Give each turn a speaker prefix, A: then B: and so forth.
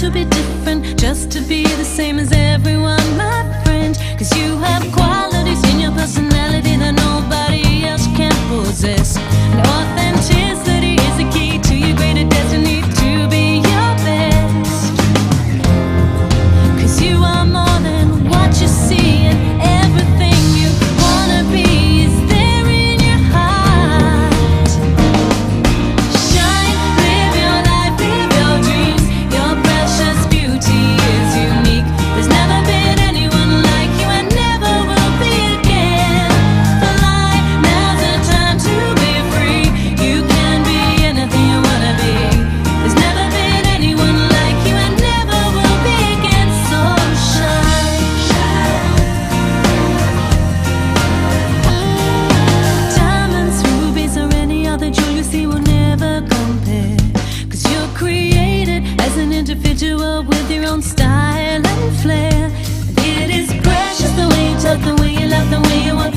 A: to be different, just to be the same as everyone, my friend. Cause you have qualities in your personality that nobody else can possess. And authenticity is the key to your greater destiny, to be your best. Cause you are more than what you see, and everything you wanna be is there in your heart. Shine, live your life, live your dreams. Your precious beauty is unique. There's never been anyone like you, and never will be again. Fly, now's the time to be free. You can be anything you wanna be. There's never been anyone like you, and never will be again. So shine, diamonds, rubies, or any other jewel you see will never compare. Cause you're created as an individual with your own style and flair. And it is precious the way you talk, the way you love, the way you walk,